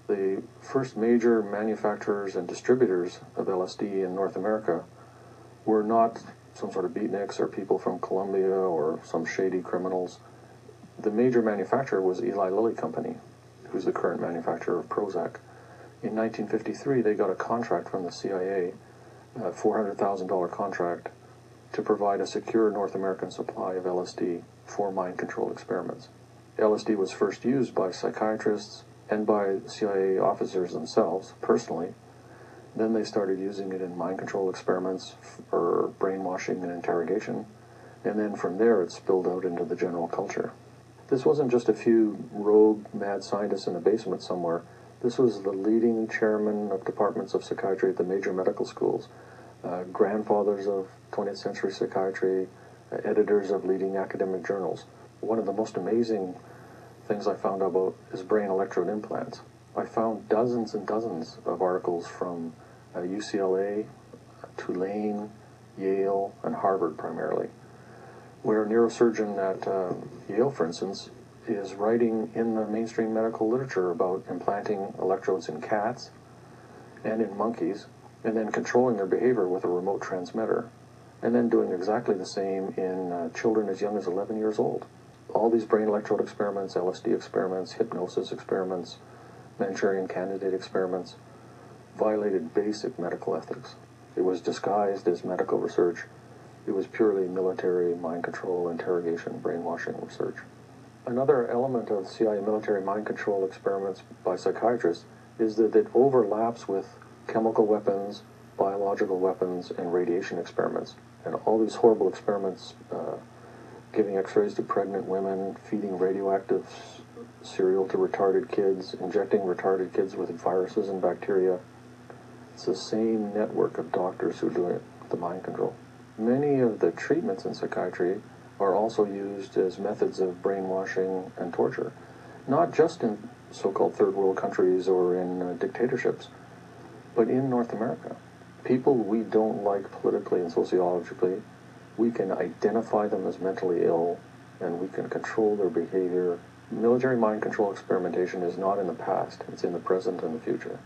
The first major manufacturers and distributors of LSD in North America were not some sort of beatniks or people from Colombia or some shady criminals. The major manufacturer was Eli Lilly Company, who's the current manufacturer of Prozac. In 1953, they got a contract from the CIA, a $400,000 contract, to provide a secure North American supply of LSD for mind control experiments. LSD was first used by psychiatrists and by CIA officers themselves, personally. Then they started using it in mind control experiments for brainwashing and interrogation, and then from there it spilled out into the general culture. This wasn't just a few rogue mad scientists in a basement somewhere. This was the leading chairman of departments of psychiatry at the major medical schools, grandfathers of 20th century psychiatry, editors of leading academic journals. One of the most amazing things I found out about is brain electrode implants. I found dozens and dozens of articles from UCLA, Tulane, Yale, and Harvard primarily, where a neurosurgeon at Yale, for instance, is writing in the mainstream medical literature about implanting electrodes in cats and in monkeys, and then controlling their behavior with a remote transmitter, and then doing exactly the same in children as young as 11 years old. All these brain electrode experiments, LSD experiments, hypnosis experiments, Manchurian Candidate experiments, violated basic medical ethics. It was disguised as medical research. It was purely military, mind control, interrogation, brainwashing research. Another element of CIA military mind control experiments by psychiatrists is that it overlaps with chemical weapons, biological weapons, and radiation experiments. And all these horrible experiments, giving x-rays to pregnant women, feeding radioactive cereal to retarded kids, injecting retarded kids with viruses and bacteria. It's the same network of doctors who are doing it with the mind control. Many of the treatments in psychiatry are also used as methods of brainwashing and torture, not just in so-called third world countries or in dictatorships, but in North America. People we don't like politically and sociologically, we can identify them as mentally ill, and we can control their behavior. Military mind control experimentation is not in the past, it's in the present and the future.